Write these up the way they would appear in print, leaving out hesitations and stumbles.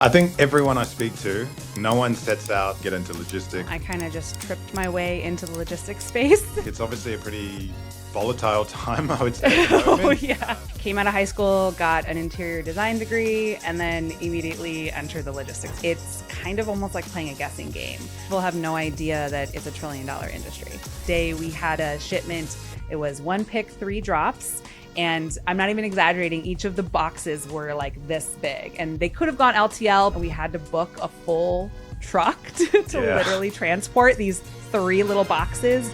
I think everyone I speak to, no one sets out get into logistics. I kind of just tripped my way into the logistics space. It's obviously a pretty volatile time, I would say, at the moment. Oh, yeah. Came out of high school, got an interior design degree, and then immediately entered the logistics. It's kind of almost like playing a guessing game. People have no idea that it's $1 trillion industry. Today we had a shipment. It was 1 pick, 3 drops. And I'm not even exaggerating, each of the boxes were like this big. And they could have gone LTL, but we had to book a full truck to literally transport these 3 little boxes.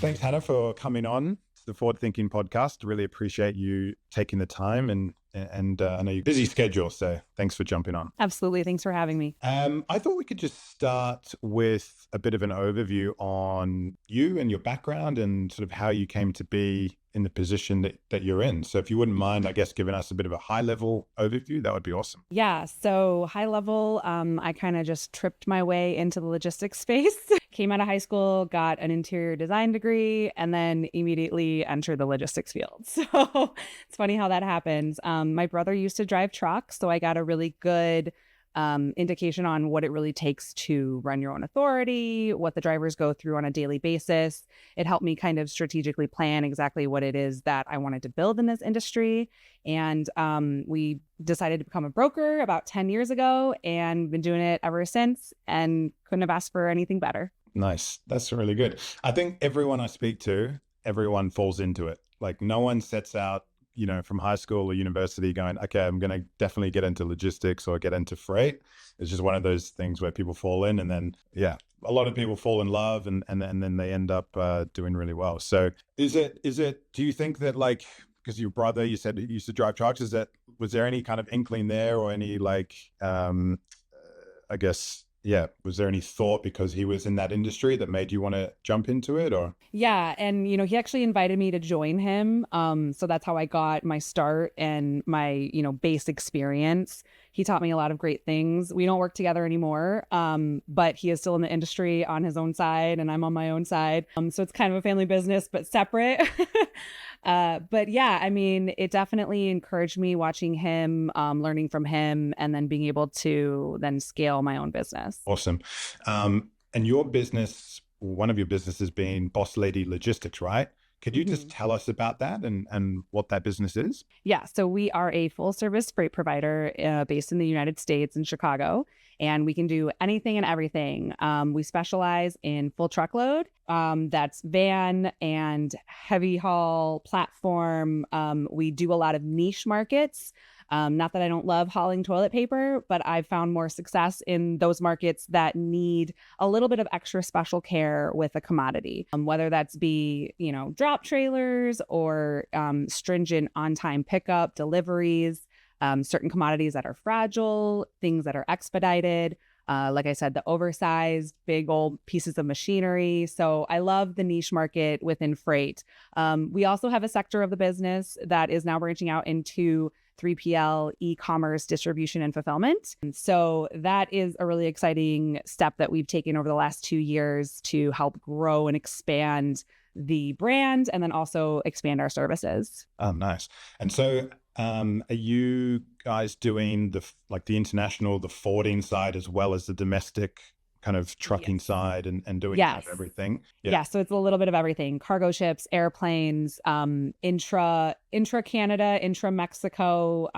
Thanks, Hannah, for coming on to the Forward Thinking podcast. Really appreciate you taking the time and I know you're busy schedule, so thanks for jumping on. Absolutely. Thanks for having me. I thought we could just start with a bit of an overview on you and your background and sort of how you came to be in the position that you're in. So if you wouldn't mind, I guess, giving us a bit of a high level overview, that would be awesome. Yeah. So high level, I kind of just tripped my way into the logistics space. Came out of high school, got an interior design degree, and then immediately entered the logistics field. So it's funny how that happens. My brother used to drive trucks, so I got a really good indication on what it really takes to run your own authority, what the drivers go through on a daily basis. It helped me kind of strategically plan exactly what it is that I wanted to build in this industry. And we decided to become a broker about 10 years ago and been doing it ever since and couldn't have asked for anything better. Nice. That's really good. I think everyone I speak to, everyone falls into it. Like no one sets out, from high school or university going, okay, I'm going to definitely get into logistics or get into freight. It's just one of those things where people fall in and then, a lot of people fall in love and then they end up doing really well. So do you think that because your brother, you said he used to drive trucks, was there any kind of inkling there or any was there any thought because he was in that industry that made you want to jump into it or? Yeah. And, he actually invited me to join him. So that's how I got my start and my, base experience. He taught me a lot of great things. We don't work together anymore, but he is still in the industry on his own side and I'm on my own side. So it's kind of a family business, but separate. But yeah, it definitely encouraged me watching him, learning from him, and then being able to then scale my own business. Awesome. And your business, one of your businesses being Boss Lady Logistics, right? Could you just tell us about that and what that business is? Yeah. So we are a full service freight provider based in the United States in Chicago, and we can do anything and everything. We specialize in full truckload. That's van and heavy haul platform. We do a lot of niche markets. Not that I don't love hauling toilet paper, but I've found more success in those markets that need a little bit of extra special care with a commodity, whether that's be, drop trailers or stringent on-time pickup deliveries, certain commodities that are fragile, things that are expedited. Like I said, the oversized, big old pieces of machinery. So I love the niche market within freight. We also have a sector of the business that is now branching out into 3PL, e-commerce, distribution, and fulfillment. And so that is a really exciting step that we've taken over the last 2 years to help grow and expand the brand and then also expand our services. Oh, nice. And so are you guys doing the international, the forwarding side as well as the domestic kind of trucking side and doing kind of everything? Yeah. So it's a little bit of everything: cargo ships, airplanes, intra Canada, intra Mexico,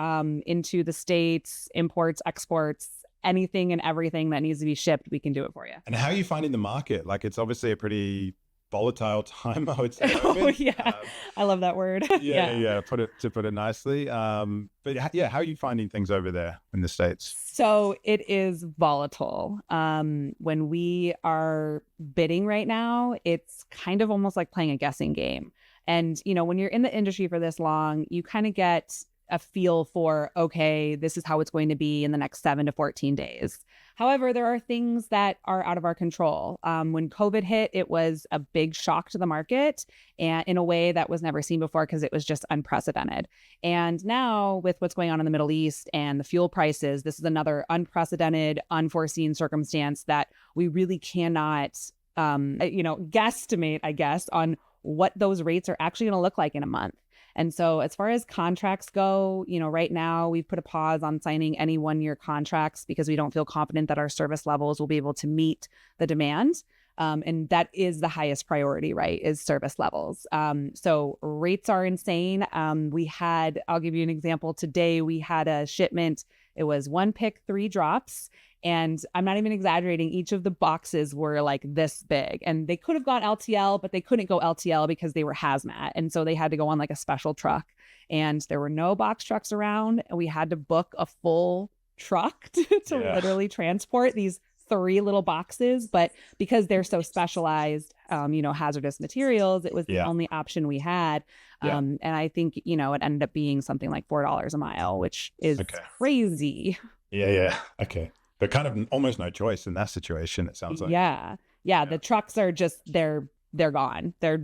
into the States, imports, exports, anything and everything that needs to be shipped, we can do it for you. And how are you finding the market? It's obviously a pretty volatile time, I would say. Oh, yeah. I love that word. Yeah. To put it nicely. But yeah, how are you finding things over there in the States? So it is volatile. When we are bidding right now, it's kind of almost like playing a guessing game. And, when you're in the industry for this long, you kind of get a feel for, okay, this is how it's going to be in the next 7 to 14 days. However, there are things that are out of our control. When COVID hit, it was a big shock to the market and in a way that was never seen before because it was just unprecedented. And now with what's going on in the Middle East and the fuel prices, this is another unprecedented, unforeseen circumstance that we really cannot, guesstimate, I guess, on what those rates are actually going to look like in a month. And so as far as contracts go, right now we've put a pause on signing any 1-year contracts because we don't feel confident that our service levels will be able to meet the demand. And that is the highest priority, right, is service levels. So rates are insane. I'll give you an example. Today we had a shipment. It was 1 pick, 3 drops. And I'm not even exaggerating. Each of the boxes were like this big, and they could have gone LTL, but they couldn't go LTL because they were hazmat. And so they had to go on like a special truck, and there were no box trucks around. And we had to book a full truck to literally transport these 3 little boxes. But because they're so specialized, hazardous materials, it was the only option we had. And I think, it ended up being something like $4 a mile, which is crazy. Yeah. Okay. But kind of almost no choice in that situation, it sounds like. Yeah. The trucks are just, they're gone. They're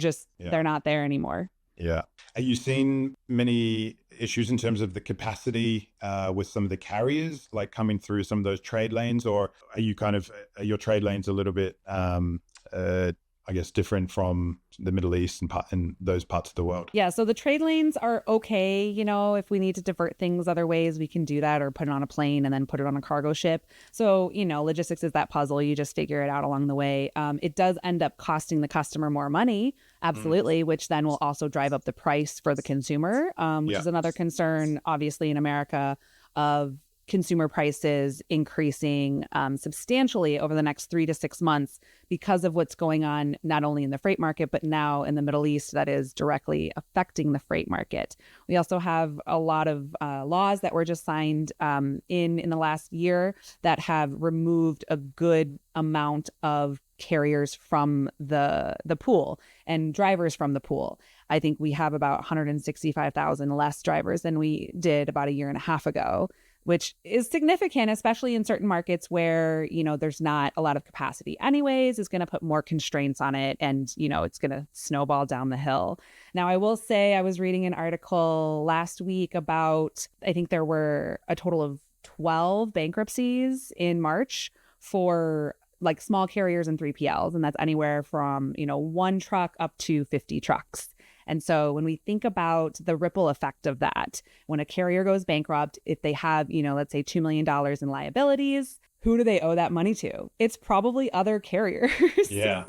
not there anymore. Yeah. Are you seeing many issues in terms of the capacity with some of the carriers, like coming through some of those trade lanes, or are your trade lanes a little bit, I guess, different from the Middle East and those parts of the world? Yeah. So the trade lanes are okay. If we need to divert things other ways, we can do that, or put it on a plane and then put it on a cargo ship. So, logistics is that puzzle. You just figure it out along the way. It does end up costing the customer more money. Absolutely. Which then will also drive up the price for the consumer, which is another concern, obviously, in America, of consumer prices increasing substantially over the next 3 to 6 months because of what's going on, not only in the freight market, but now in the Middle East that is directly affecting the freight market. We also have a lot of laws that were just signed in the last year that have removed a good amount of carriers from the pool and drivers from the pool. I think we have about 165,000 less drivers than we did about a year and a half ago, which is significant, especially in certain markets where, there's not a lot of capacity anyways. Is going to put more constraints on it, and, it's going to snowball down the hill. Now, I will say I was reading an article last week about, I think there were a total of 12 bankruptcies in March for like small carriers and 3PLs. And that's anywhere from, 1 truck up to 50 trucks. And so when we think about the ripple effect of that, when a carrier goes bankrupt, if they have, let's say $2 million in liabilities, who do they owe that money to? It's probably other carriers. And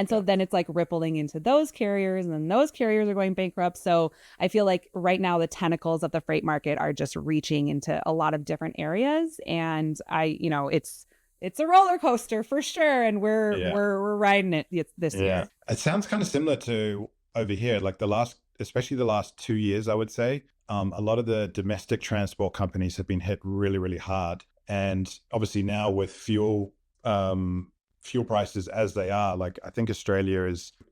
so then it's like rippling into those carriers, and then those carriers are going bankrupt. So I feel like right now the tentacles of the freight market are just reaching into a lot of different areas. And it's a roller coaster for sure. And we're riding it this year. It sounds kind of similar to over here, like especially the last 2 years, I would say. A lot of the domestic transport companies have been hit really, really hard. And obviously now with fuel prices as they are, like I think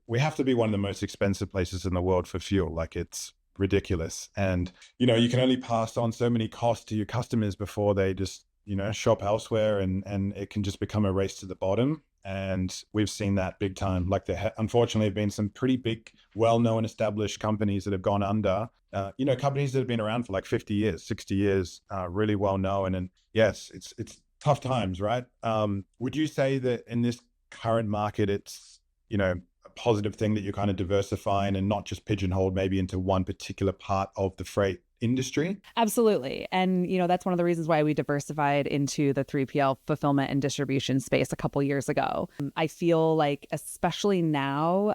we have to be one of the most expensive places in the world for fuel. Like it's ridiculous. And, you can only pass on so many costs to your customers before they just, shop elsewhere, and it can just become a race to the bottom. And we've seen that big time. Like there unfortunately have been some pretty big, well-known established companies that have gone under, companies that have been around for like 50 years, 60 years, really well known. And yes, it's tough times, right? Would you say that in this current market, it's, a positive thing that you're kind of diversifying and not just pigeonholed maybe into one particular part of the freight industry? Absolutely. And, that's one of the reasons why we diversified into the 3PL fulfillment and distribution space a couple years ago. I feel like, especially now,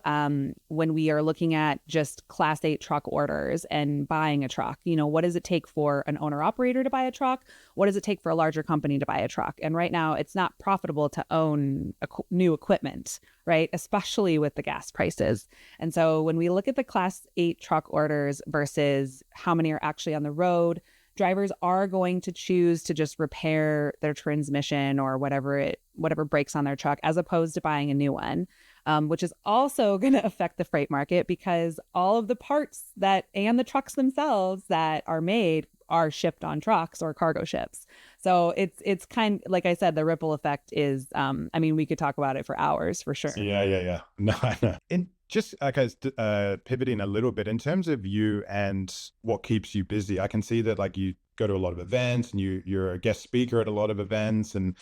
when we are looking at just Class 8 truck orders and buying a truck, what does it take for an owner operator to buy a truck? What does it take for a larger company to buy a truck? And right now, it's not profitable to own new equipment, right? Especially with the gas prices. And so when we look at the Class 8 truck orders versus how many are actually on the road, drivers are going to choose to just repair their transmission or whatever breaks on their truck, as opposed to buying a new one, which is also going to affect the freight market, because all of the parts and the trucks themselves that are made are shipped on trucks or cargo ships. So it's kind of, like I said, the ripple effect is, we could talk about it for hours for sure. Yeah. No, I know. And just pivoting a little bit in terms of you and what keeps you busy, I can see that like you go to a lot of events and you're a guest speaker at a lot of events, and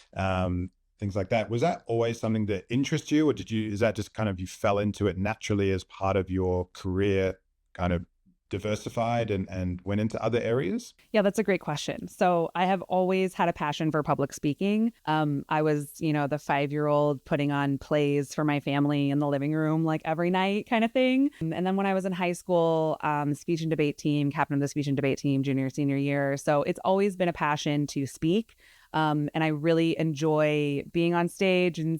things like that. Was that always something that interests you, or is that just kind of you fell into it naturally as part of your career, kind of diversified and went into other areas? Yeah, that's a great question. So I have always had a passion for public speaking. I was, the 5-year-old putting on plays for my family in the living room, like every night kind of thing. And then when I was in high school, speech and debate team, captain of the speech and debate team, junior, senior year. So it's always been a passion to speak. And I really enjoy being on stage and,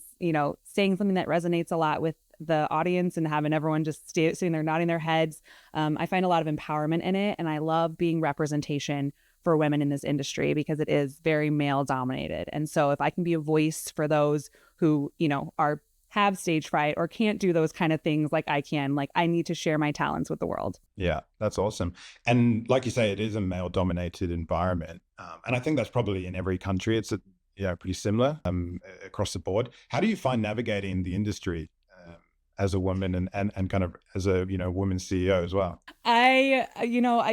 saying something that resonates a lot with the audience and having everyone just sitting there nodding their heads. I find a lot of empowerment in it. And I love being representation for women in this industry because it is very male dominated. And so if I can be a voice for those who, have stage fright or can't do those kind of things like I can, like I need to share my talents with the world. Yeah, that's awesome. And like you say, it is a male dominated environment. And I think that's probably in every country. It's pretty similar across the board. How do you find navigating the industry as a woman and kind of as a, woman CEO as well? I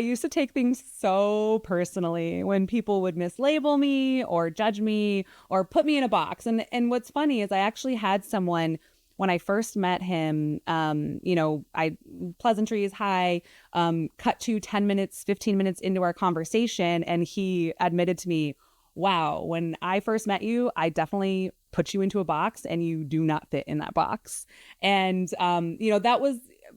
used to take things so personally when people would mislabel me or judge me or put me in a box. And what's funny is I actually had someone when I first met him, I pleasantries high, cut to 10 minutes, 15 minutes into our conversation. And he admitted to me, wow, when I first met you, I definitely put you into a box and you do not fit in that box. And,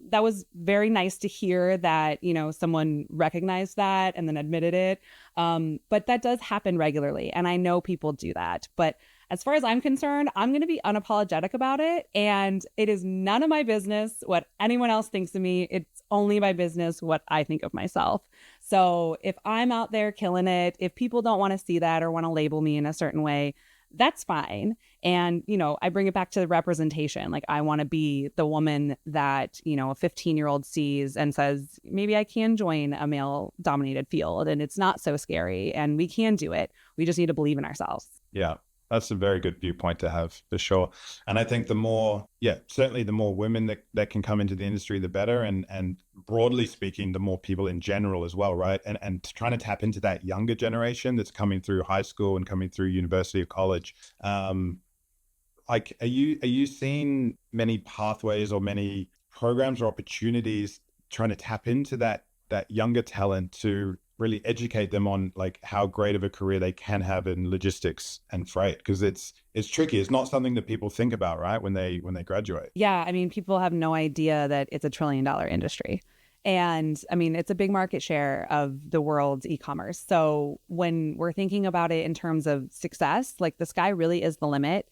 that was very nice to hear that, someone recognized that and then admitted it. But that does happen regularly. And I know people do that. But as far as I'm concerned, I'm going to be unapologetic about it. And it is none of my business what anyone else thinks of me. It's only my business what I think of myself. So if I'm out there killing it, if people don't want to see that or want to label me in a certain way, that's fine. And, I bring it back to the representation. Like I want to be the woman that, a 15-year-old sees and says, maybe I can join a male dominated field and it's not so scary and we can do it. We just need to believe in ourselves. Yeah, that's a very good viewpoint to have for sure. And I think certainly the more women that can come into the industry, the better. And broadly speaking, the more people in general as well, right? And trying to tap into that younger generation that's coming through high school and coming through university or college. Like, are you seeing many pathways or many programs or opportunities trying to tap into that younger talent to really educate them on like how great of a career they can have in logistics and freight? Because it's tricky. It's not something that people think about, right, when they graduate. Yeah, I mean, people have no idea that it's a $1 trillion industry. And I mean, it's a big market share of the world's e-commerce. So when we're thinking about it in terms of success, like the sky really is the limit.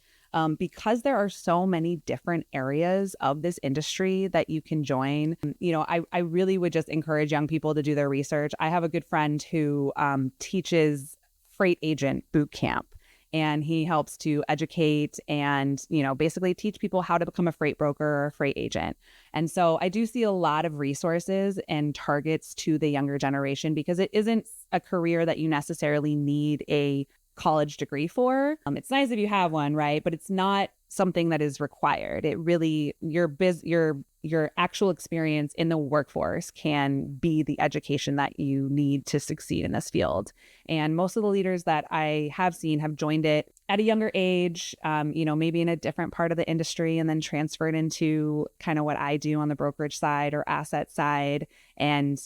Because there are so many different areas of this industry that you can join. I really would just encourage young people to do their research. I have a good friend who teaches freight agent boot camp, and he helps to educate and, basically teach people how to become a freight broker or a freight agent. And so I do see a lot of resources and targets to the younger generation because it isn't a career that you necessarily need a college degree for. It's nice if you have one, right? But it's not something that is required. It really, your actual experience in the workforce can be the education that you need to succeed in this field. And most of the leaders that I have seen have joined it at a younger age, maybe in a different part of the industry and then transferred into kind of what I do on the brokerage side or asset side. And,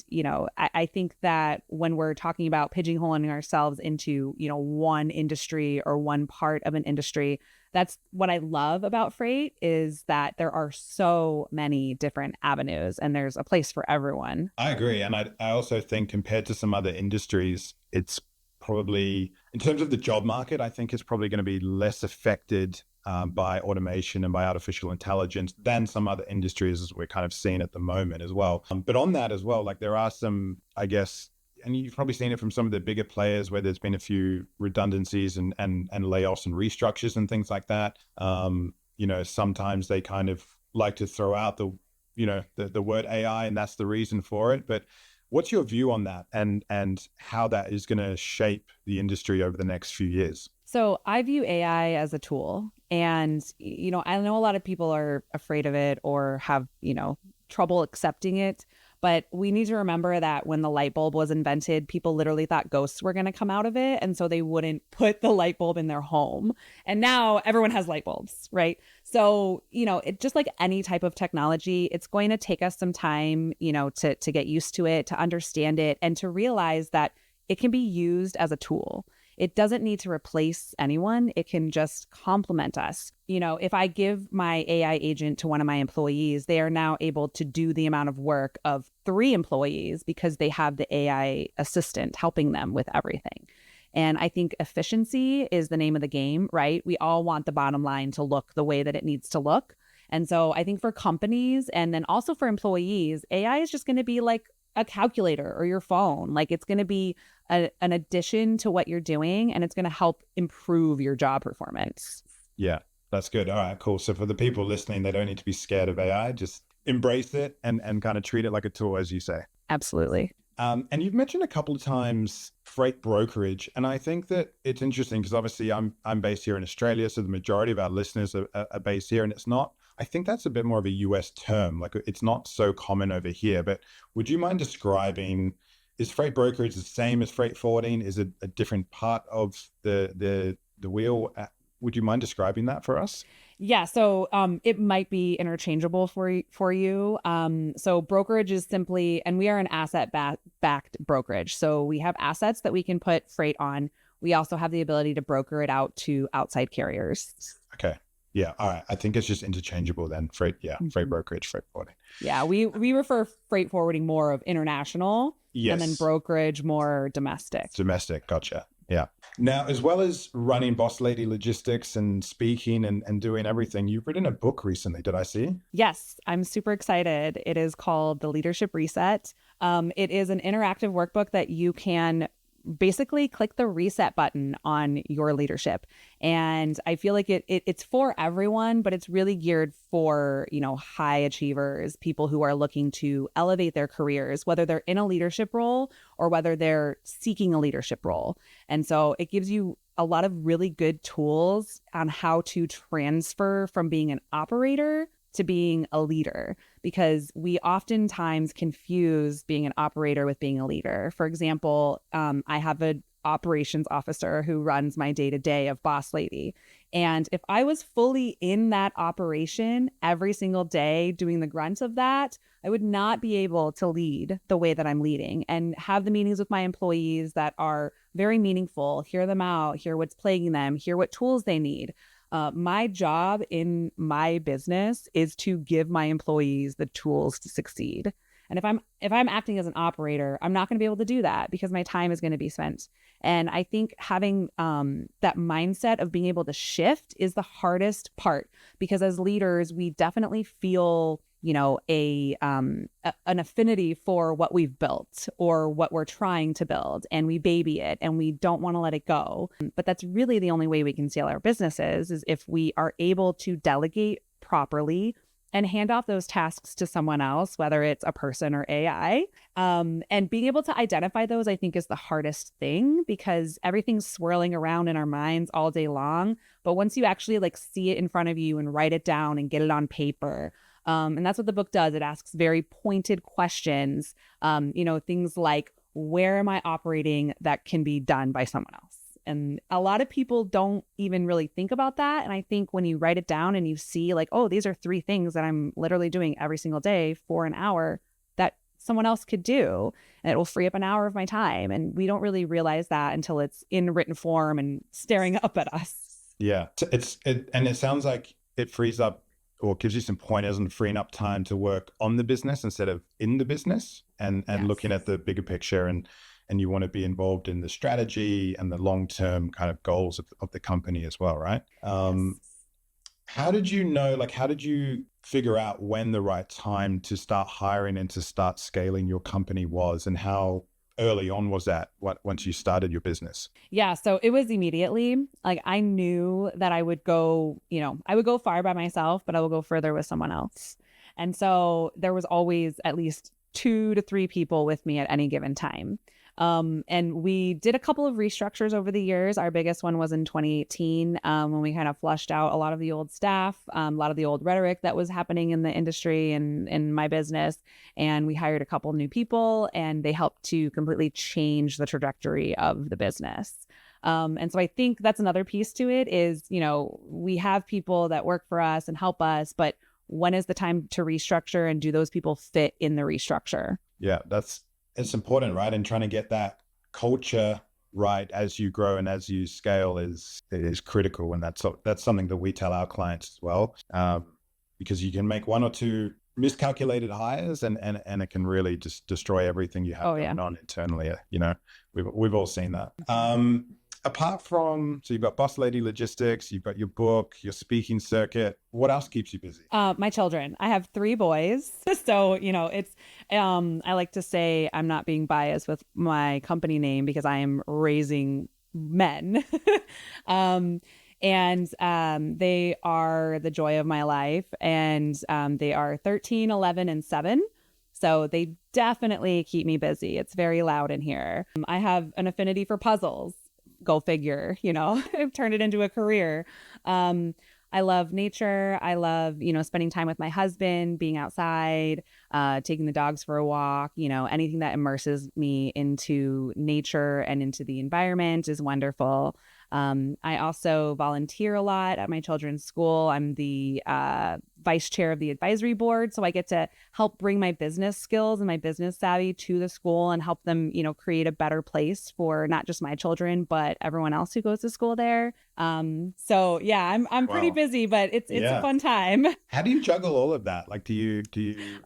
I think that when we're talking about pigeonholing ourselves into, one industry or one part of an industry, that's what I love about freight is that there are so many different avenues and there's a place for everyone. I agree. And I also think compared to some other industries, it's probably, in terms of the job market, I think it's probably going to be less affected by automation and by artificial intelligence than some other industries as we're kind of seeing at the moment as well. But on that as well, like there are some, I guess, and you've probably seen it from some of the bigger players where there's been a few redundancies and layoffs and restructures and things like that. Sometimes they kind of like to throw out the word AI, and that's the reason for it. But what's your view on that and how that is going to shape the industry over the next few years? So I view AI as a tool. And, I know a lot of people are afraid of it or have, trouble accepting it. But we need to remember that when the light bulb was invented, people literally thought ghosts were going to come out of it. And so they wouldn't put the light bulb in their home. And now everyone has light bulbs, right? So, it just like any type of technology, it's going to take us some time, to get used to it, to understand it, and to realize that it can be used as a tool. It doesn't need to replace anyone. It can just complement us. If I give my AI agent to one of my employees, they are now able to do the amount of work of 3 employees because they have the AI assistant helping them with everything. And I think efficiency is the name of the game, right? We all want the bottom line to look the way that it needs to look. And so I think for companies and then also for employees, AI is just going to be like a calculator or your phone. Like it's going to be an addition to what you're doing, and it's going to help improve your job performance. Yeah, that's good. All right, cool. So for the people listening, they don't need to be scared of AI. Just embrace it and kind of treat it like a tool, as you say. Absolutely. And you've mentioned a couple of times freight brokerage, and I think that it's interesting because obviously I'm based here in Australia, so the majority of our listeners are based here, and it's not. I think that's a bit more of a US term. Like it's not so common over here. But would you mind describing? Is freight brokerage the same as freight forwarding? Is it a different part of the wheel? Would you mind describing that for us? Yeah, so it might be interchangeable for you. So brokerage is simply, and we are an backed brokerage. So we have assets that we can put freight on. We also have the ability to broker it out to outside carriers. Okay. Yeah. All right. I think it's just interchangeable then. Freight. Yeah. Freight brokerage, freight forwarding. Yeah. We refer freight forwarding more of international. Yes. And then brokerage more domestic. Domestic. Gotcha. Yeah. Now, as well as running Boss Lady Logistics and speaking and doing everything, you've written a book recently. Did I see? Yes, I'm super excited. It is called The Leadership Reset. It is an interactive workbook that you can basically click the reset button on your leadership. And I feel like it's for everyone, but it's really geared for, high achievers, people who are looking to elevate their careers, whether they're in a leadership role or whether they're seeking a leadership role. And so it gives you a lot of really good tools on how to transfer from being an operator to being a leader, because we oftentimes confuse being an operator with being a leader. For example, I have an operations officer who runs my day-to-day of Boss Lady. And if I was fully in that operation every single day doing the grunt of that, I would not be able to lead the way that I'm leading and have the meetings with my employees that are very meaningful, hear them out, hear what's plaguing them, hear what tools they need. My job in my business is to give my employees the tools to succeed. And if I'm acting as an operator, I'm not going to be able to do that because my time is going to be spent. And I think having that mindset of being able to shift is the hardest part, because as leaders, we definitely feel an affinity for what we've built or what we're trying to build, and we baby it and we don't want to let it go. But that's really the only way we can scale our businesses, is if we are able to delegate properly and hand off those tasks to someone else, whether it's a person or AI. And being able to identify those, I think, is the hardest thing, because everything's swirling around in our minds all day long. But once you actually see it in front of you and write it down and get it on paper, and that's what the book does. It asks very pointed questions, things like, where am I operating that can be done by someone else? And a lot of people don't even really think about that. And I think when you write it down and you see oh, these are 3 things that I'm literally doing every single day for an hour that someone else could do, and it will free up an hour of my time. And we don't really realize that until it's in written form and staring up at us. Yeah. And it sounds like it frees up or gives you some pointers on freeing up time to work on the business instead of in the business, and Yes. looking at the bigger picture, and you want to be involved in the strategy and the long-term kind of goals of the company as well, right? Yes. How did you figure out when the right time to start hiring and to start scaling your company was, and how early on was that once you started your business? Yeah, so it was immediately. I knew that I would go far by myself, but I will go further with someone else. And so there was always at least 2 to 3 people with me at any given time. And we did a couple of restructures over the years. Our biggest one was in 2018, when we kind of flushed out a lot of the old staff, a lot of the old rhetoric that was happening in the industry and in my business. And we hired a couple new people, and they helped to completely change the trajectory of the business. And so I think that's another piece to it is, we have people that work for us and help us, but when is the time to restructure, and do those people fit in the restructure? Yeah, it's important, right? And trying to get that culture right as you grow and as you scale is critical. And that's something that we tell our clients as well, because you can make one or two miscalculated hires and it can really just destroy everything you have going on internally. We've all seen that. Apart from, so you've got Boss Lady Logistics, you've got your book, your speaking circuit. What else keeps you busy? My children. I have 3 boys. So, it's, I like to say I'm not being biased with my company name because I am raising men. And they are the joy of my life. And they are 13, 11, and 7. So they definitely keep me busy. It's very loud in here. I have an affinity for puzzles. Go figure, I've turned it into a career. I love nature. I love, spending time with my husband, being outside, taking the dogs for a walk, anything that immerses me into nature and into the environment is wonderful. I also volunteer a lot at my children's school. I'm the vice chair of the advisory board. So I get to help bring my business skills and my business savvy to the school and help them, create a better place for not just my children, but everyone else who goes to school there. So yeah, I'm pretty busy, but it's a fun time. How do you juggle all of that? Like, do you?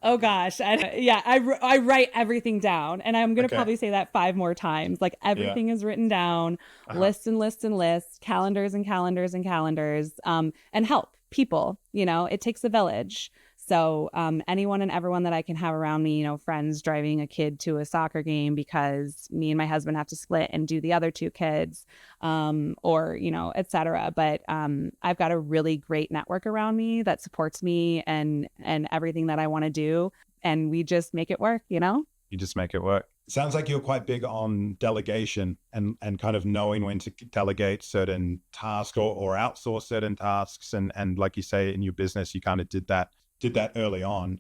Oh gosh. I write everything down, and I'm going to probably say that 5 more times. Like everything is written down, lists and lists and lists, calendars and calendars and calendars, and help people, it takes a village. So anyone and everyone that I can have around me, friends driving a kid to a soccer game because me and my husband have to split and do the other 2 kids, or, et cetera. But I've got a really great network around me that supports me and everything that I want to do. And we just make it work, You just make it work. Sounds like you're quite big on delegation and kind of knowing when to delegate certain tasks or outsource certain tasks. And like you say, in your business, you kind of did that early on.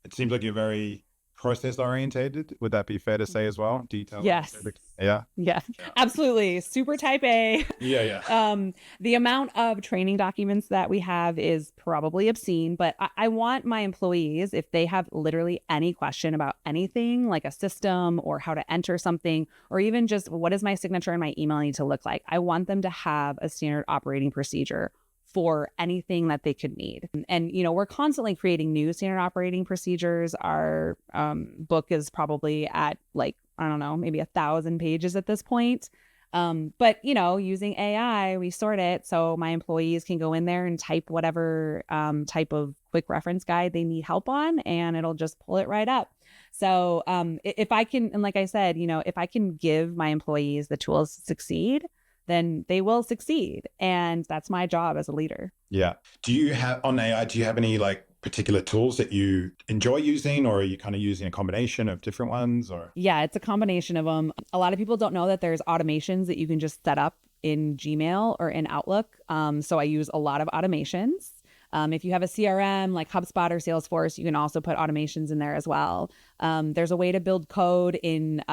It seems like you're very process orientated. Would that be fair to say as well? Detail. Yes. Yeah, absolutely. Super type A. Yeah. The amount of training documents that we have is probably obscene, but I want my employees, if they have literally any question about anything like a system or how to enter something, or even just what does my signature and my email need to look like, I want them to have a standard operating procedure for anything that they could need. And, we're constantly creating new standard operating procedures. Our book is probably at I don't know, maybe 1,000 pages at this point. But, using AI, we sort it so my employees can go in there and type whatever type of quick reference guide they need help on, and it'll just pull it right up. So if I can, and like I said, if I can give my employees the tools to succeed, then they will succeed. And that's my job as a leader. Yeah. Do you have any particular tools that you enjoy using, or are you kind of using a combination of different ones? Or yeah, it's a combination of them. A lot of people don't know that there's automations that you can just set up in Gmail or in Outlook. So I use a lot of automations. If you have a CRM like HubSpot or Salesforce, you can also put automations in there as well. There's a way to build code in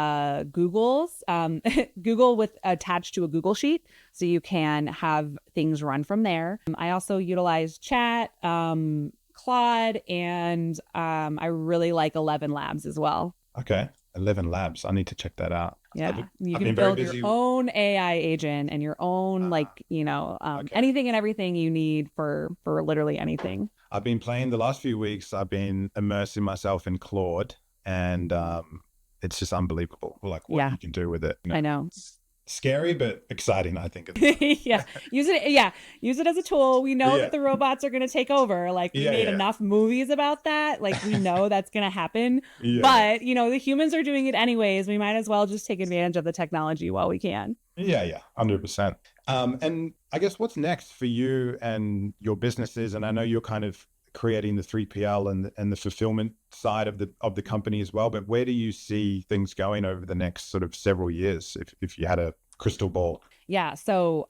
Google's Google with attached to a Google Sheet, so you can have things run from there. I also utilize Chat, Claude, and I really like 11 Labs as well. Okay. 11 Labs. I need to check that out. Yeah. You can build your own AI agent and your own, anything and everything you need for literally anything. I've been playing the last few weeks. I've been immersing myself in Claude, and it's just unbelievable. What you can do with it. I know. It's scary, but exciting, I think. Yeah. Use it as a tool. We know that the robots are going to take over. We made enough movies about that. We know that's going to happen. But, the humans are doing it anyways. We might as well just take advantage of the technology while we can. Yeah, 100%. And I guess what's next for you and your businesses? And I know you're kind of creating the 3PL and the fulfillment side of the company as well. But where do you see things going over the next sort of several years, if you had a crystal ball? Yeah. So,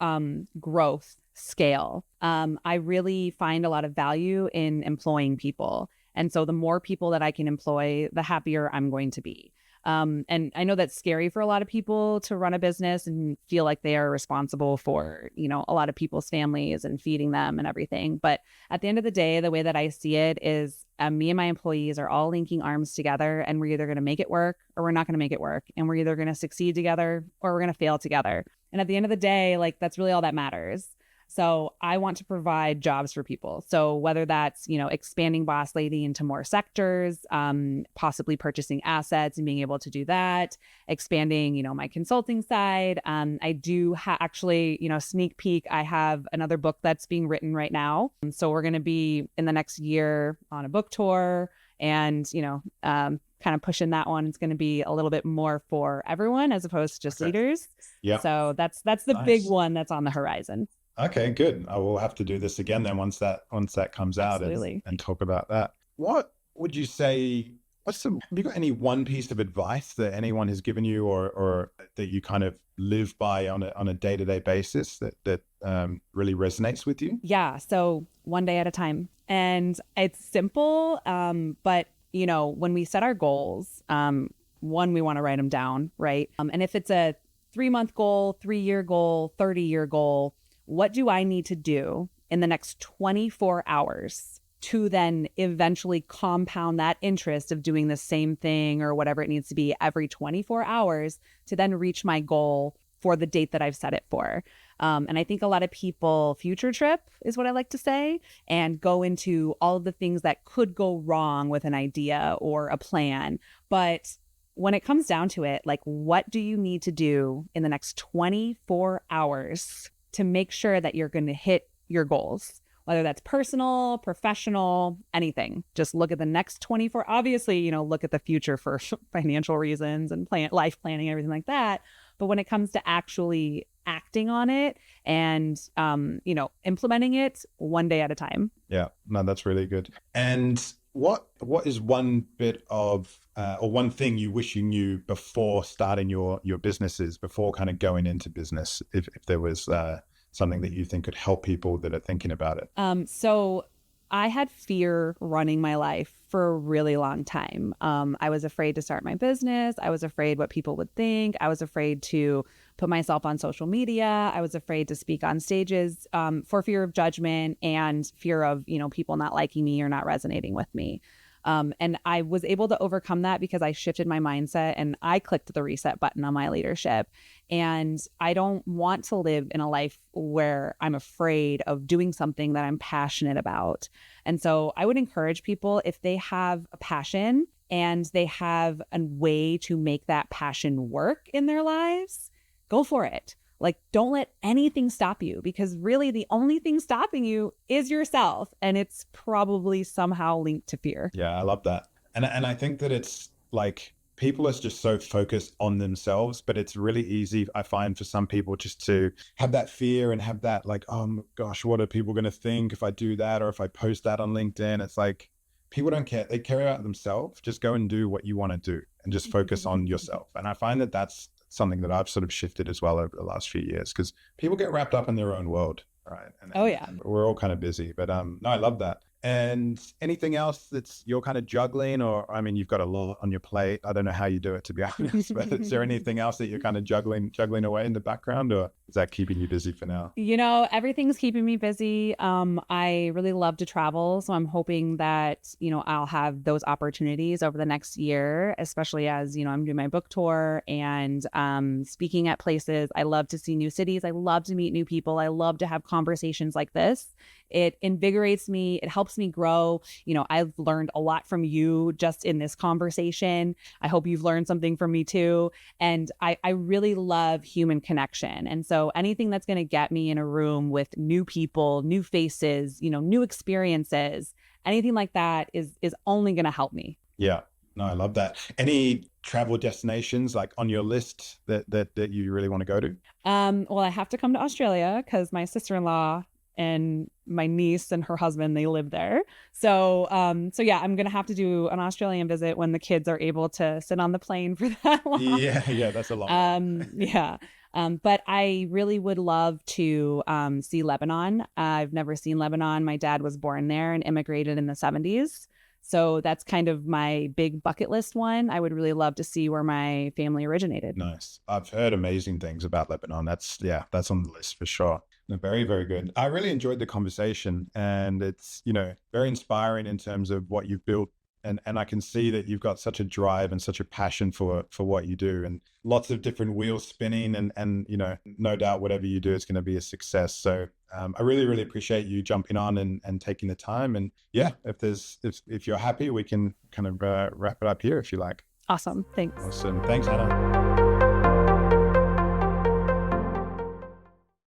growth, scale. I really find a lot of value in employing people. And so the more people that I can employ, the happier I'm going to be. And I know that's scary for a lot of people to run a business and feel like they are responsible for, a lot of people's families and feeding them and everything. But at the end of the day, the way that I see it is me and my employees are all linking arms together, and we're either going to make it work or we're not going to make it work. And we're either going to succeed together or we're going to fail together. And at the end of the day, like, that's really all that matters. So I want to provide jobs for people. So whether that's, expanding Boss Lady into more sectors, possibly purchasing assets and being able to do that, expanding, my consulting side. I do actually, sneak peek, I have another book that's being written right now. So we're going to be in the next year on a book tour and, kind of pushing that one. It's going to be a little bit more for everyone as opposed to just leaders. Yeah. So that's the big one that's on the horizon. Okay, good. I will have to do this again then once that comes out and talk about that. What would you say? Have you got any one piece of advice that anyone has given you, or that you kind of live by on a day-to-day basis that really resonates with you? Yeah. So one day at a time, and it's simple. But when we set our goals, one, we want to write them down, right? And if it's a 3-month goal, 3-year goal, 30-year goal, what do I need to do in the next 24 hours to then eventually compound that interest of doing the same thing or whatever it needs to be every 24 hours to then reach my goal for the date that I've set it for? And I think a lot of people future trip is what I like to say, and go into all of the things that could go wrong with an idea or a plan. But when it comes down to it, like, what do you need to do in the next 24 hours to make sure that you're going to hit your goals, whether that's personal, professional, anything? Just look at the next 24. Obviously, look at the future for financial reasons and life planning, everything like that. But when it comes to actually acting on it and, implementing it one day at a time. Yeah, no, that's really good. And what is one bit of or one thing you wish you knew before starting your businesses, before kind of going into business, if there was something that you think could help people that are thinking about it? So I had fear running my life for a really long time. I was afraid to start my business. I was afraid what people would think. I was afraid to put myself on social media. I was afraid to speak on stages for fear of judgment and fear of, people not liking me or not resonating with me. And I was able to overcome that because I shifted my mindset and I clicked the reset button on my leadership. And I don't want to live in a life where I'm afraid of doing something that I'm passionate about. And so I would encourage people, if they have a passion and they have a way to make that passion work in their lives, go for it. Like, don't let anything stop you, because really the only thing stopping you is yourself. And it's probably somehow linked to fear. Yeah, I love that. And I think that it's like people are just so focused on themselves, but it's really easy, I find, for some people just to have that fear and have that like, oh my gosh, what are people going to think if I do that or if I post that on LinkedIn? It's like, people don't care. They care about themselves. Just go and do what you want to do and just focus on yourself. And I find that that's something that I've sort of shifted as well over the last few years, because people get wrapped up in their own world, right? And we're all kind of busy, but no, I love that. And anything else that's you're kind of juggling, or I mean, you've got a lot on your plate. I don't know how you do it, to be honest, but is there anything else that you're kind of juggling away in the background, or is that keeping you busy for now? Everything's keeping me busy. I really love to travel, so I'm hoping that, I'll have those opportunities over the next year, especially as, I'm doing my book tour and speaking at places. I love to see new cities. I love to meet new people. I love to have conversations like this. It invigorates me. It helps me grow. I've learned a lot from you just in this conversation. I hope you've learned something from me too. And I really love human connection. And so anything that's going to get me in a room with new people, new faces, new experiences, anything like that is only going to help me. Yeah. No, I love that. Any travel destinations like on your list that you really want to go to? Well, I have to come to Australia because my sister-in-law and my niece and her husband, they live there. So yeah, I'm gonna have to do an Australian visit when the kids are able to sit on the plane for that long. Yeah, yeah, that's a long one. Yeah. But I really would love to see Lebanon. I've never seen Lebanon. My dad was born there and immigrated in the 70s. So that's kind of my big bucket list one. I would really love to see where my family originated. Nice. I've heard amazing things about Lebanon. That's yeah, that's on the list for sure. No, very, very good. I really enjoyed the conversation, and it's, very inspiring in terms of what you've built. And I can see that you've got such a drive and such a passion for what you do, and lots of different wheels spinning, and no doubt whatever you do is going to be a success. So I really, really appreciate you jumping on and taking the time. And yeah, if you're happy, we can kind of wrap it up here if you like. Awesome. Thanks. Awesome. Thanks, Hannah.